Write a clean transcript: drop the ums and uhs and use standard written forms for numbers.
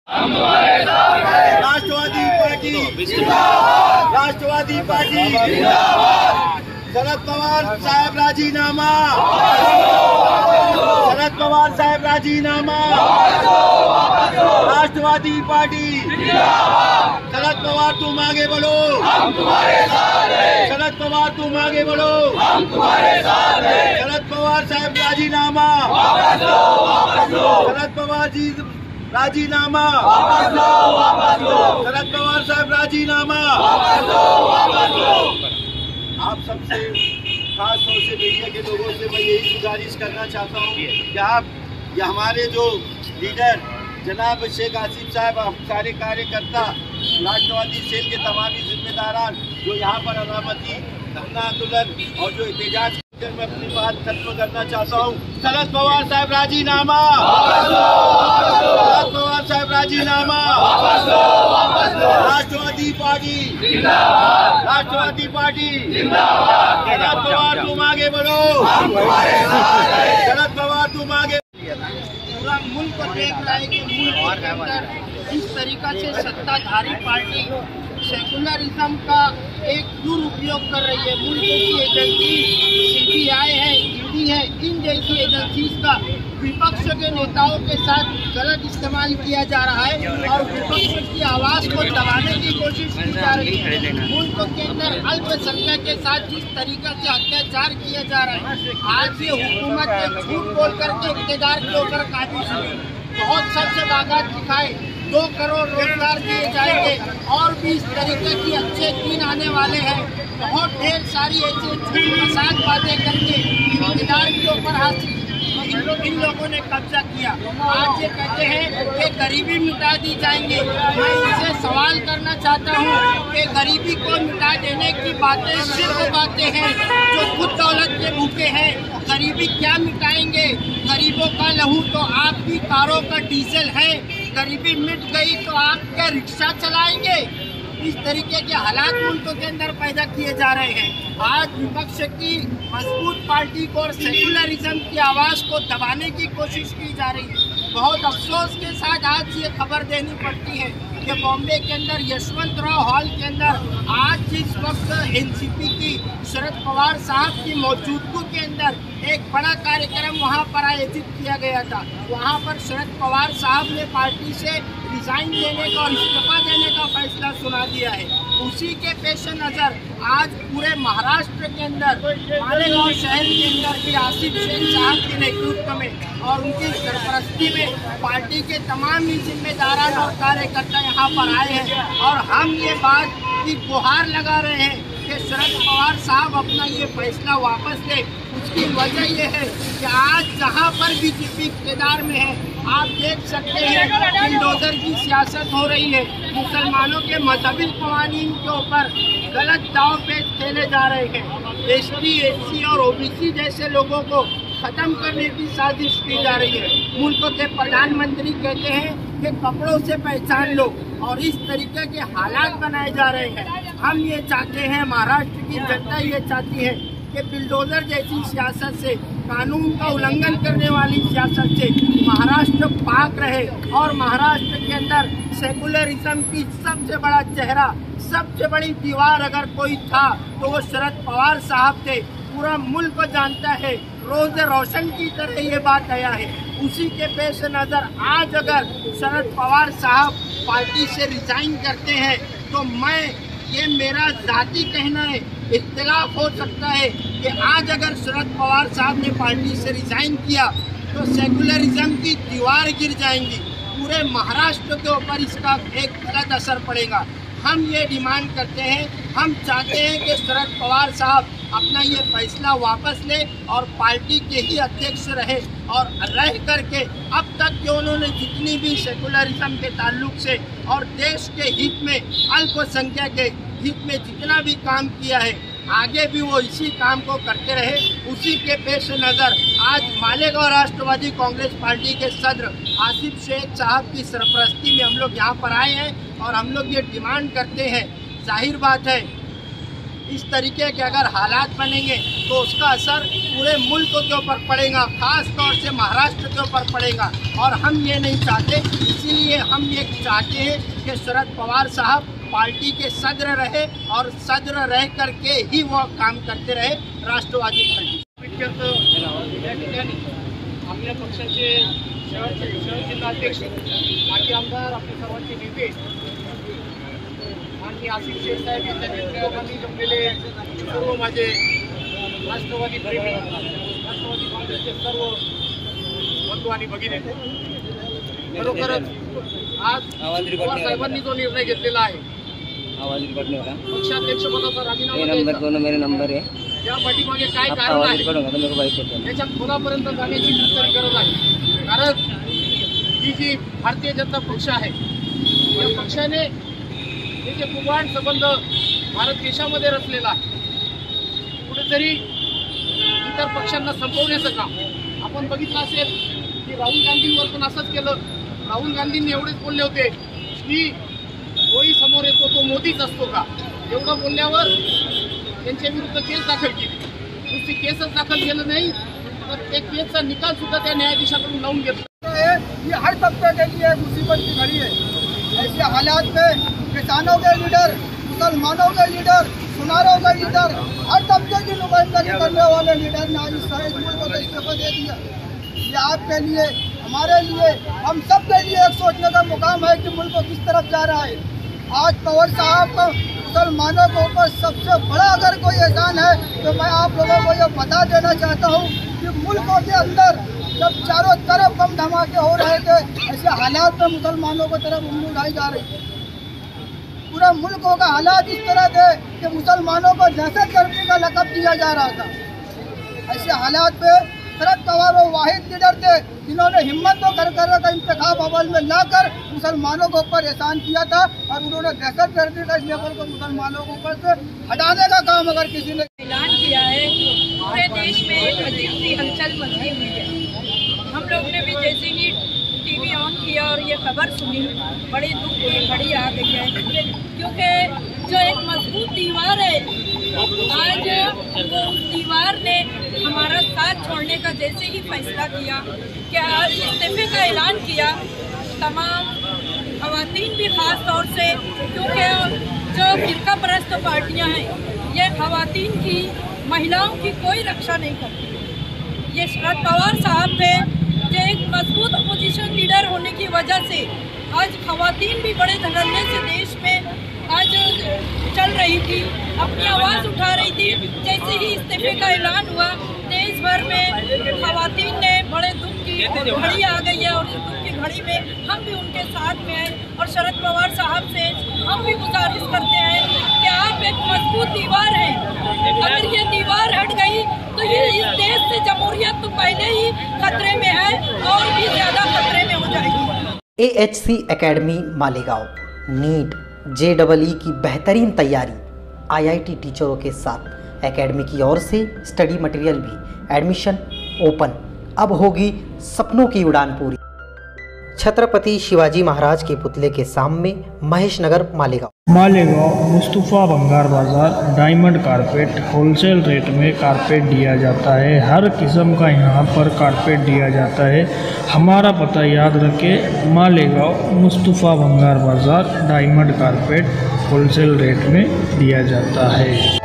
हम तुम्हारे साथ हैं। राष्ट्रवादी पार्टी जिंदाबाद, राष्ट्रवादी पार्टी जिंदाबाद। शरद पवार साहब राजीनामा, शरद पवार साहब राजीनामा, राष्ट्रवादी पार्टी जिंदाबाद। शरद पवार तुम आगे बढ़ो, हम तुम्हारे साथ हैं। शरद पवार तुम आगे बढ़ो, हम तुम्हारे साथ हैं। शरद पवार साहब राजीनामा, वापस लो, वापस लो, शरद पवार जी राजीनामा, वापस लो, वापस लो, शरद पवार साहब राजीनामा, वापस लो, वापस लो। आप सबसे खास तौर से मीडिया के लोगों से मैं यही गुजारिश करना चाहता हूँ कि आप या हमारे जो लीडर जनाब शेख आसिफ साहब, हम सारे कार्यकर्ता, राष्ट्रवादी सेल के तमामी जिम्मेदारान जो यहाँ पर अनामती धरना आंदोलन और जो एहतजाज कर मैं अपनी बात खत्म करना चाहता हूँ। शरद पवार साहब राजीनामा, शरद पवार साहब राजीनामा, राष्ट्रवादी पार्टी जिंदाबाद, राष्ट्रवादी पार्टी जिंदाबाद। शरद पवार तुम आगे बढ़ो, हम तुम्हारे साथ हैं। शरद पवार तुम आगे। पूरा मुल्क देख रहा है कि मुल्क के अंदर इस तरीका से सत्ताधारी पार्टी सेकुलरिज्म का एक दुरुपयोग कर रही है। मुल्क की एजेंसी CBI है, ED है, इन जैसी एजेंसीज का विपक्ष के नेताओं के साथ गलत इस्तेमाल किया जा रहा है और विपक्ष की आवाज़ को दबाने की कोशिश की जा रही है। मुल्क के अंदर अल्पसंख्यक के साथ जिस तरीका से अत्याचार किया जा रहा है, आज ये हुकूमत ने झूठ बोल करके इक़्तिदार के ऊपर काबिज हुई, बहुत सबसे बागात दिखाए, 2 करोड़ रोजगार दिए जाएंगे और भी इस तरीके की अच्छे दिन आने वाले हैं। बहुत ढेर सारी ऐसे झूठ फसाद बातें करके इक़्तिदार के ऊपर हासिल इन लोगों ने कब्जा किया। आज ये कहते हैं कि गरीबी मिटा दी जाएंगे। मैं इनसे सवाल करना चाहता हूँ कि गरीबी को मिटा देने की बातें सिर्फ बातें हैं जो खुद दौलत के भूखे हैं। गरीबी क्या मिटाएंगे? गरीबों का लहू तो आपकी कारों का डीजल है। गरीबी मिट गई तो आप क्या रिक्शा चलाएंगे? इस तरीके के हालात मुल्क के अंदर पैदा किए जा रहे हैं। आज विपक्ष की मजबूत पार्टी को और सेकुलरिज्म की आवाज़ को दबाने की कोशिश की जा रही है। बहुत अफसोस के साथ आज ये खबर देनी पड़ती है कि बॉम्बे के अंदर यशवंतराव हॉल के अंदर आज जिस वक्त NCP की शरद पवार साहब की मौजूदगी के अंदर एक बड़ा कार्यक्रम वहां पर आयोजित किया गया था। वहां पर शरद पवार साहब ने पार्टी से रिजाइन देने का और इस्तीफा देने का फैसला सुना दिया है। उसी के पेश नज़र आज पूरे महाराष्ट्र के अंदर मालेगांव शहर के अंदर भी आसिफ शेख साहब के नेतृत्व में और उनकी सरपरस्ती में पार्टी के तमाम ही जिम्मेदारान और कार्यकर्ता यहाँ पर आए हैं और हम ये बात की गुहार लगा रहे हैं कि शरद पवार साहब अपना ये फैसला वापस ले। उसकी वजह ये है कि आज जहाँ पर बीजेपी इक़्तिदार में है, आप देख सकते हैं बुलडोजर की सियासत हो रही है। मुसलमानों के मजहबी कवानीन के ऊपर गलत दाव पेच खेले जा रहे हैं। ST, SC और OBC जैसे लोगों को ख़त्म करने की साजिश की जा रही है। मुल्क के प्रधानमंत्री कहते हैं कि कपड़ों से पहचान लो और इस तरीके के हालात बनाए जा रहे हैं। हम ये चाहते हैं, महाराष्ट्र की जनता ये चाहती है कि बुलडोजर जैसी सियासत से, कानून का उल्लंघन करने वाली सियासत से महाराष्ट्र पाक रहे और महाराष्ट्र के अंदर सेकुलरिज्म की सबसे बड़ा चेहरा, सबसे बड़ी दीवार अगर कोई था तो वो शरद पवार साहब थे। पूरा मुल्क जानता है, रोज रोशन की तरह ये बात आया है। उसी के पेश नज़र आज अगर शरद पवार साहब पार्टी से रिजाइन करते हैं तो ये मेरा जाती कहना है, इख्तिलाफ हो सकता है कि आज अगर शरद पवार साहब ने पार्टी से रिजाइन किया तो सेकुलरिज्म की दीवार गिर जाएंगी। पूरे महाराष्ट्र के ऊपर इसका एक गलत असर पड़ेगा। हम ये डिमांड करते हैं, हम चाहते हैं कि शरद पवार साहब अपना ये फैसला वापस ले और पार्टी के ही अध्यक्ष रहे और रह करके अब तक के उन्होंने जितनी भी सेकुलरिज्म के ताल्लुक से और देश के हित में, अल्पसंख्यक के हित में जितना भी काम किया है, आगे भी वो इसी काम को करते रहे। उसी के पेश नज़र आज मालेगांव राष्ट्रवादी कांग्रेस पार्टी के सदर आसिफ शेख साहब की सरपरस्ती में हम लोग यहाँ पर आए हैं और हम लोग ये डिमांड करते हैं, जाहिर बात है इस तरीके के अगर हालात बनेंगे तो उसका असर पूरे मुल्क के ऊपर पड़ेगा, ख़ास तौर से महाराष्ट्र के ऊपर पड़ेगा। और हम ये नहीं चाहते, इसीलिए हम ये चाहते हैं कि शरद पवार साहब पार्टी के सदर रहे और सदर रह करके ही वो काम करते रहे राष्ट्रवादी पार्टी। या ठिकाणी आपल्या पक्षाचे शहर जिल्हाध्यक्ष, माजी आमदार, आपले सर्वांचे नेते आणि आसिफ शेख साहेब यांच्या नेतृत्वाखाली जमलेले सर्व माझे राष्ट्रवादी प्रेमी, राष्ट्रवादी काँग्रेसचे सर्व बंधू आणि भगिनी, खरोखरच आज पवार साहेबांनी जो निर्णय घेतलेला आहे पक्षाध्यक्षपदाचा राजीनामा या पाठीमागे काय कारण आहे त्याच्या खोलापर्यंत जाण्याची तरी गरज आहे। कारण ही जी भारतीय जनता पक्ष आहे या पक्षाने हे जे कुबाड संबंध भारत देशामध्ये रचलेला आहे, कुठेतरी इतर पक्षांना संपवण्याचं काम आपण बघितलं असेल की राहुल गांधींवर पण असंच केलं। राहुल गांधींनी एवढेच बोलले होते की कोई समोर येतो तो मोदीच असतो का, एवढं बोलल्यावर त्यांच्या विरुद्ध केस दाखल केली। नुसती केसच दाखल केलं नाही तर त्या केसचा निकाल सुद्धा त्या न्यायाधीशाकडून लावून घेतला। ये हर तबके के लिए मुसीबत की घड़ी है। ऐसे हालात में किसानों के लीडर, मुसलमानों के लीडर, सुनारों के लीडर, हर तबके की नुमाइंदगी करने वाले लीडर ने आज इस मुल्क को इस्तीफा दे दिया। ये आपके लिए, हमारे लिए, हम सब के लिए एक सोचने का मुकाम है कि मुल्क को किस तरफ जा रहा है। आज पवार साहब को मुसलमानों के ऊपर सबसे बड़ा अगर कोई एहसान है तो मैं आप लोगों को ये बता देना चाहता हूँ कि मुल्कों के अंदर जब चारों तरफ बम धमाके हो रहे थे, ऐसे हालात में मुसलमानों की तरफ उंगली उठाई जा रही थी। पूरा मुल्कों का हालात इस तरह थे कि मुसलमानों को दहशतगर्दी का लक़ब दिया जा रहा था। ऐसे हालात में शरद पवार वो वाहिद लीडर थे जिन्होंने हिम्मत तो कर का इंतखाब अमल में लाकर मुसलमानों के ऊपर एहसान किया था और उन्होंने दहशतगर्दी का इस लेवल को मुसलमानों के ऊपर से हटाने का काम अगर किसी ने ऐलान किया है, पूरे देश में एक अजीब सी हलचल मची हुई है। हम लोग ने भी जैसे ही टीवी ऑन किया और ये खबर सुनी, बड़ी दुख की घड़ी आ गई है, क्योंकि जो एक मजबूत दीवार है आज वो उस दीवार ने हमारा साथ छोड़ने का जैसे ही फैसला किया कि आज इस्तीफे का ऐलान किया, तमाम खवातीन भी ख़ास तौर से, क्योंकि जो फिरका परस्त पार्टियां हैं ये खवातीन की, महिलाओं की कोई रक्षा नहीं करती। ये शरद पवार साहब थे जो एक मजबूत अपोजिशन लीडर होने की वजह से आज खवातीन भी बड़े धड़ल्ले से देश में आज चल रही थी, अपनी आवाज़ उठा रही थी। जैसे ही इस्तीफे का ऐलान हुआ देश भर में खवातीन ने बड़े दुख की घड़ी आ गई है और इस दुख की घड़ी में हम भी उनके साथ में हैं और शरद पवार साहब से हम भी गुजारिश करते हैं कि आप एक मजबूत दीवार हैं, अगर ये दीवार हट गई तो ये इस देश से जमहूरियत तो पहले ही खतरे में है और भी ज़्यादा खतरे में हो जाएगी। AHC academy Malegaon NEET JEE की बेहतरीन तैयारी IIT टीचरों के साथ एकेडमी की ओर से स्टडी मटेरियल भी एडमिशन ओपन। अब होगी सपनों की उड़ान पूरी। छत्रपति शिवाजी महाराज के पुतले के सामने महेश नगर मालेगांव मुस्तफ़ा भंगार बाज़ार डायमंड कारपेट होलसेल रेट में कारपेट दिया जाता है। हर किस्म का यहाँ पर कारपेट दिया जाता है। हमारा पता याद रखें, मालेगांव मुस्तफ़ा भंगार बाज़ार डायमंड कारपेट होलसेल रेट में दिया जाता है।